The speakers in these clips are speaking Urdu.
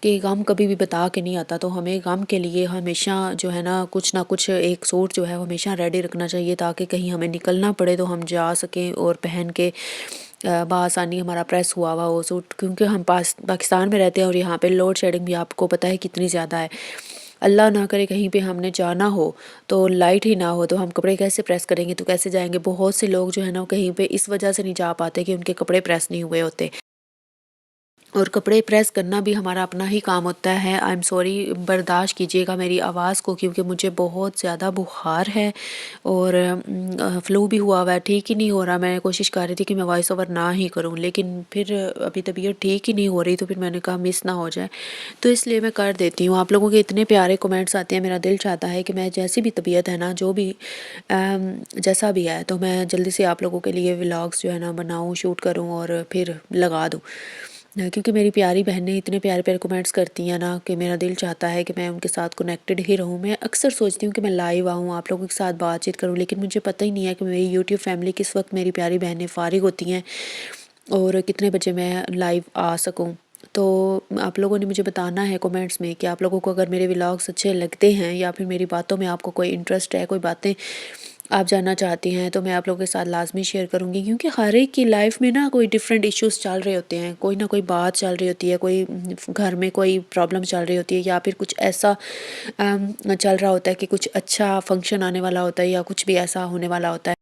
کہ غم کبھی بھی بتا کے نہیں آتا، تو ہمیں غم کے لیے ہمیشہ جو ہے نا کچھ نہ کچھ ایک سوٹ جو ہے وہ ہمیشہ ریڈی رکھنا چاہیے، تاکہ کہیں ہمیں نکلنا پڑے تو ہم جا سکیں اور پہن کے بآسانی ہمارا پریس ہوا ہوا وہ سوٹ، کیونکہ ہم پاکستان میں رہتے ہیں اور یہاں پہ لوڈ شیڈنگ بھی آپ کو پتہ ہے کتنی زیادہ ہے۔ اللہ نہ کرے کہیں پہ ہم نے جانا ہو تو لائٹ ہی نہ ہو تو ہم کپڑے کیسے پریس کریں گے، تو کیسے جائیں گے؟ بہت سے لوگ جو ہے نا کہیں پہ اس وجہ سے نہیں جا پاتے کہ ان کے کپڑے پریس نہیں ہوئے ہوتے، اور کپڑے پریس کرنا بھی ہمارا اپنا ہی کام ہوتا ہے۔ آئی ایم سوری، برداشت کیجیے گا میری آواز کو، کیونکہ مجھے بہت زیادہ بخار ہے اور فلو بھی ہوا ہوا ہے، ٹھیک ہی نہیں ہو رہا۔ میں کوشش کر رہی تھی کہ میں وائس اوور نہ ہی کروں، لیکن پھر ابھی طبیعت ٹھیک ہی نہیں ہو رہی، تو پھر میں نے کہا مس نہ ہو جائے، تو اس لیے میں کر دیتی ہوں۔ آپ لوگوں کے اتنے پیارے کمنٹس آتے ہیں، میرا دل چاہتا ہے کہ میں جیسی بھی طبیعت ہے نا، جو بھی جیسا بھی ہے، تو میں جلدی سے آپ لوگوں کے لیے ولاگس جو ہے نا بناؤں، شوٹ کروں اور پھر لگا دوں، کیونکہ میری پیاری بہنیں اتنے پیارے پیارے کمنٹس کرتی ہیں نا کہ میرا دل چاہتا ہے کہ میں ان کے ساتھ کنیکٹڈ ہی رہوں۔ میں اکثر سوچتی ہوں کہ میں لائیو آؤں، آپ لوگوں کے ساتھ بات چیت کروں، لیکن مجھے پتہ ہی نہیں ہے کہ میری یوٹیوب فیملی کس وقت میری پیاری بہنیں فارغ ہوتی ہیں اور کتنے بجے میں لائیو آ سکوں۔ تو آپ لوگوں نے مجھے بتانا ہے کمنٹس میں کہ آپ لوگوں کو اگر میرے ولاگس اچھے لگتے ہیں یا پھر میری باتوں میں آپ کو کوئی انٹرسٹ ہے، کوئی باتیں آپ جاننا چاہتی ہیں، تو میں آپ لوگوں کے ساتھ لازمی شیئر کروں گی، کیونکہ ہر ایک کی لائف میں نا کوئی ڈفرینٹ ایشوز چل رہے ہوتے ہیں، کوئی نہ کوئی بات چل رہی ہوتی ہے، کوئی گھر میں کوئی پرابلم چل رہی ہوتی ہے، یا پھر کچھ ایسا چل رہا ہوتا ہے کہ کچھ اچھا فنکشن آنے والا ہوتا ہے یا کچھ بھی ایسا ہونے والا ہوتا ہے۔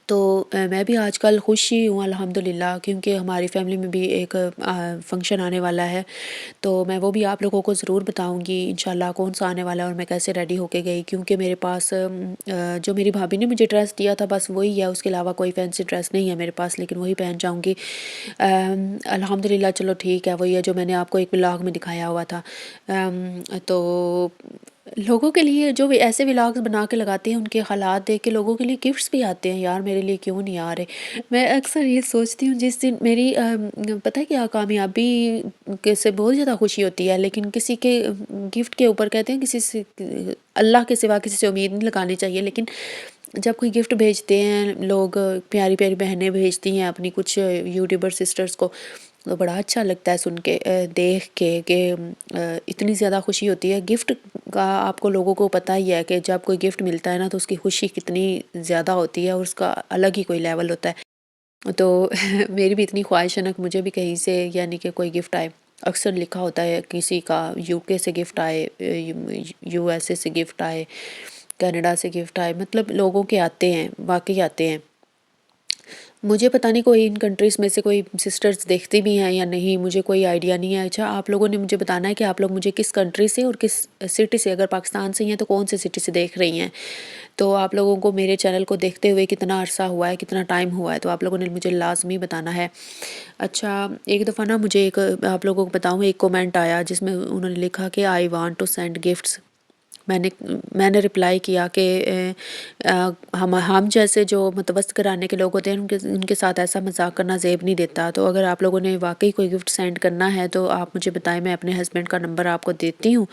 تو میں بھی آج کل خوش ہی ہوں الحمدللہ، کیونکہ ہماری فیملی میں بھی ایک فنکشن آنے والا ہے، تو میں وہ بھی آپ لوگوں کو ضرور بتاؤں گی انشاءاللہ کون سا آنے والا ہے اور میں کیسے ریڈی ہو کے گئی، کیونکہ میرے پاس جو میری بھابھی نے مجھے ڈریس دیا تھا بس وہی ہے، اس کے علاوہ کوئی فینسی ڈریس نہیں ہے میرے پاس، لیکن وہی پہن جاؤں گی الحمدللہ۔ چلو ٹھیک ہے، وہی ہے جو میں نے آپ کو ایک ولاگ میں دکھایا ہوا تھا۔ تو لوگوں کے لیے جو بھی ایسے ولاگز بنا کے لگاتے ہیں، ان کے حالات دیکھ کے لوگوں کے لیے گفٹس بھی آتے ہیں، یار میرے لیے کیوں نہیں آ رہے؟ میں اکثر یہ سوچتی ہوں، جس دن میری پتہ ہے کیا کامیابی کے سے بہت زیادہ خوشی ہوتی ہے، لیکن کسی کے گفٹ کے اوپر کہتے ہیں کسی سے اللہ کے سوا کسی سے امید نہیں لگانی چاہیے، لیکن جب کوئی گفٹ بھیجتے ہیں لوگ، پیاری پیاری بہنیں بھیجتی ہیں اپنی کچھ یوٹیوبر سسٹرز کو، تو بڑا اچھا لگتا ہے سن کے، دیکھ کے کہ اتنی زیادہ خوشی ہوتی ہے۔ گفٹ کا آپ کو لوگوں کو پتہ ہی ہے کہ جب کوئی گفٹ ملتا ہے نا تو اس کی خوشی کتنی زیادہ ہوتی ہے اور اس کا الگ ہی کوئی لیول ہوتا ہے۔ تو میری بھی اتنی خواہش ہے نا کہ مجھے بھی کہیں سے یعنی کہ کوئی گفٹ آئے، اکثر لکھا ہوتا ہے کسی کا یو کے سے گفٹ آئے، یو ایس اے سے گفٹ آئے، کینیڈا سے گفٹ آئے، مطلب لوگوں کے آتے ہیں، واقعی آتے ہیں۔ مجھے پتہ نہیں کوئی ان کنٹریز میں سے کوئی سسٹرز دیکھتی بھی ہیں یا نہیں، مجھے کوئی آئیڈیا نہیں ہے۔ اچھا، آپ لوگوں نے مجھے بتانا ہے کہ آپ لوگ مجھے کس کنٹری سے اور کس سٹی سے، اگر پاکستان سے ہیں تو کون سے سٹی سے دیکھ رہی ہیں، تو آپ لوگوں کو میرے چینل کو دیکھتے ہوئے کتنا عرصہ ہوا ہے، کتنا ٹائم ہوا ہے، تو آپ لوگوں نے مجھے لازمی بتانا ہے۔ اچھا، ایک دفعہ نا مجھے ایک آپ لوگوں کو بتاؤں، ایک کومنٹ آیا جس میں انہوں نے لکھا کہ I want to send gifts. میں نے رپلائی کیا کہ ہم جیسے جو متوسط گھرانے کے لوگ ہوتے ہیں ان کے ساتھ ایسا مذاق کرنا زیب نہیں دیتا، تو اگر آپ لوگوں نے واقعی کوئی گفٹ سینڈ کرنا ہے تو آپ مجھے بتائیں، میں اپنے ہسبینڈ کا نمبر آپ کو دیتی ہوں،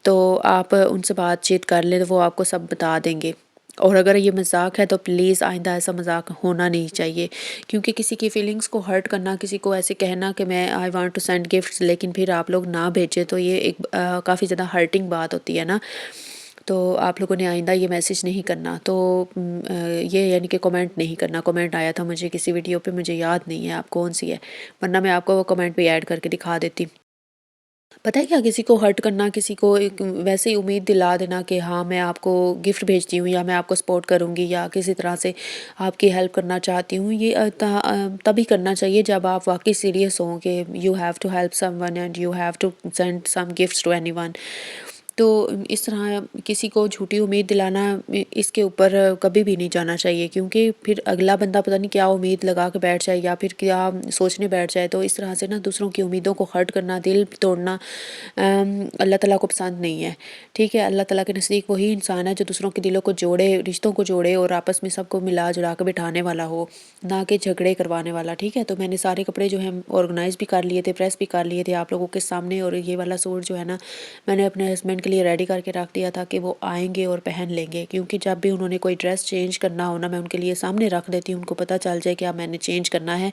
تو آپ ان سے بات چیت کر لیں، تو وہ آپ کو سب بتا دیں گے۔ اور اگر یہ مذاق ہے تو پلیز آئندہ ایسا مذاق ہونا نہیں چاہیے، کیونکہ کسی کی فیلنگس کو ہرٹ کرنا، کسی کو ایسے کہنا کہ میں I want to send gifts لیکن پھر آپ لوگ نہ بھیجیں، تو یہ ایک کافی زیادہ ہرٹنگ بات ہوتی ہے نا۔ تو آپ لوگوں نے آئندہ یہ میسج نہیں کرنا، تو یہ یعنی کہ کمنٹ نہیں کرنا۔ کمنٹ آیا تھا مجھے کسی ویڈیو پہ، مجھے یاد نہیں ہے آپ کون سی ہے، ورنہ میں آپ کو وہ کمنٹ بھی ایڈ کر کے دکھا دیتی۔ پتہ ہے کیا، کسی کو ہرٹ کرنا، کسی کو ایک ویسے ہی امید دلا دینا کہ ہاں میں آپ کو گفٹ بھیجتی ہوں یا میں آپ کو سپورٹ کروں گی یا کسی طرح سے آپ کی ہیلپ کرنا چاہتی ہوں، یہ تبھی کرنا چاہیے جب آپ واقعی سیریس ہوں کہ you have to help someone and you have to send some gifts to anyone. تو اس طرح کسی کو جھوٹی امید دلانا، اس کے اوپر کبھی بھی نہیں جانا چاہیے، کیونکہ پھر اگلا بندہ پتہ نہیں کیا امید لگا کے بیٹھ جائے یا پھر کیا سوچنے بیٹھ جائے، تو اس طرح سے نا دوسروں کی امیدوں کو ہرٹ کرنا، دل توڑنا اللہ تعالیٰ کو پسند نہیں ہے، ٹھیک ہے۔ اللہ تعالیٰ کے نزدیک وہی انسان ہے جو دوسروں کے دلوں کو جوڑے، رشتوں کو جوڑے اور آپس میں سب کو ملا جلا کے بٹھانے والا ہو، نہ کہ جھگڑے کروانے والا، ٹھیک ہے۔ تو میں نے سارے کپڑے جو ہیں آرگنائز بھی کر لیے تھے، پریس بھی کر لیے تھے آپ لوگوں کے سامنے، اور یہ والا سوٹ جو ہے نا میں نے اپنے ہسبینڈ کے لیے ریڈی کر کے رکھ دیا تھا کہ وہ آئیں گے اور پہن لیں گے، کیونکہ جب بھی انہوں نے کوئی ڈریس چینج کرنا ہو نا، میں ان کے لیے سامنے رکھ دیتی ہوں، ان کو پتہ چل جائے کہ اب میں نے چینج کرنا ہے۔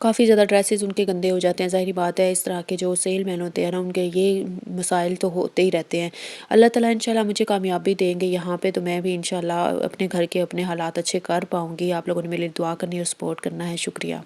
کافی زیادہ ڈریسز ان کے گندے ہو جاتے ہیں۔ ظاہری بات ہے اس طرح کے جو سیل مین ہوتے ہیں نا، ان کے یہ مسائل تو ہوتے ہی رہتے ہیں۔ اللہ تعالیٰ انشاءاللہ مجھے کامیابی دیں گے یہاں پہ، تو میں بھی انشاءاللہ اپنے گھر کے اپنے حالات اچھے کر پاؤں گی۔ آپ لوگوں نے میرے لیے دعا کرنی اور سپورٹ کرنا ہے۔ شکریہ۔